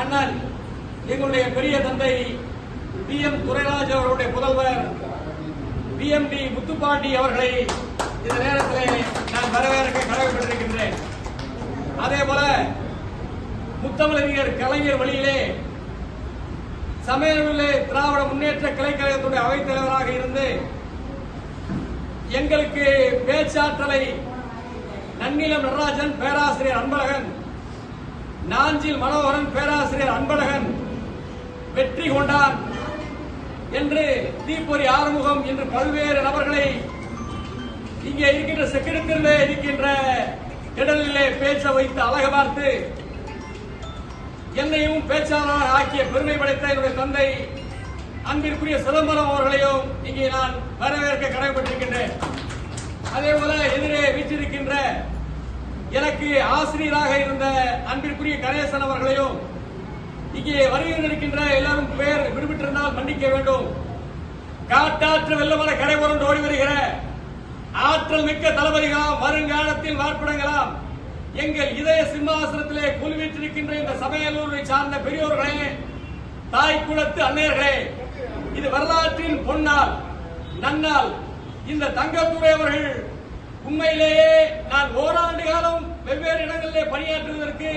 அண்ணன் எங்களுடைய பெரிய தந்தை PM துரைராஜ் அவர்களுடைய புதல்வர் PMD முத்துப்பாண்டி அவர்களை இந்த நேரத்தில் நான் வரவேற்க கடமைப்பட்டிருக்கின்றேன். அதேபோல முத்தமிழறிஞர் கலைஞர் வழியிலே சமயவிலே திராவிட முன்னேற்ற கலைக்கழகத்துடைய அவைத்தலைவராக இருந்து எங்களுக்கு பேச்சாற்றலை நன்னிலம் நடராஜன் பேராசிரியர் அன்பழகன், நாஞ்சில் மனோகரன் பேராசிரியர் அன்பழகன், வெற்றி கொண்டான் என்று தீப்பொறி ஆறுமுகம் என்று பல்வேறு நபர்களை இங்கே இருக்கின்ற செக்ரட்டரியிலே இருக்கின்ற திடலிலே பேச வைத்து அழகு பார்த்து என்னையும் பேச்சாளராக ஆக்கிய பெருமை படைத்த என்னுடைய தந்தை அன்பிற்குரிய சிதம்பரம் அவர்களையும் இங்கே நான் வரவேற்க கடமைப்பட்டிருக்கின்றேன். அதேபோல எதிரே வீற்றிருக்கின்ற எனக்கு ஆசிரியராக இருந்த அன்பிற்குரிய கணேசன் அவர்களையும் இங்கே வருகையில் இருக்கின்ற எல்லாரும் பெயர் விடுபட்டிருந்தால் மன்னிக்க வேண்டும். காட்டாற்று வெள்ளமர கரை புரண்டு ஓடி வருகிற ஆற்றல் மிக்க தளபதிகளாம் வருங்காலத்தில் வார்ப்பிடங்களாம் எங்கள் இதய சிம்மாசனத்திலே குழுவிட்டிருக்கின்ற இந்த சபையலூரை சார்ந்த பெரியோர்களே, தாய் குலத்து அன்னையர்களே, இது வரலாற்றின் பொன்னால் நன்னாள். இந்த தங்கத்துறை அவர்கள் உண்மையிலேயே நான் ஓராண்டு காலம் வெவ்வேறு இடங்களிலே பணியாற்றுவதற்கு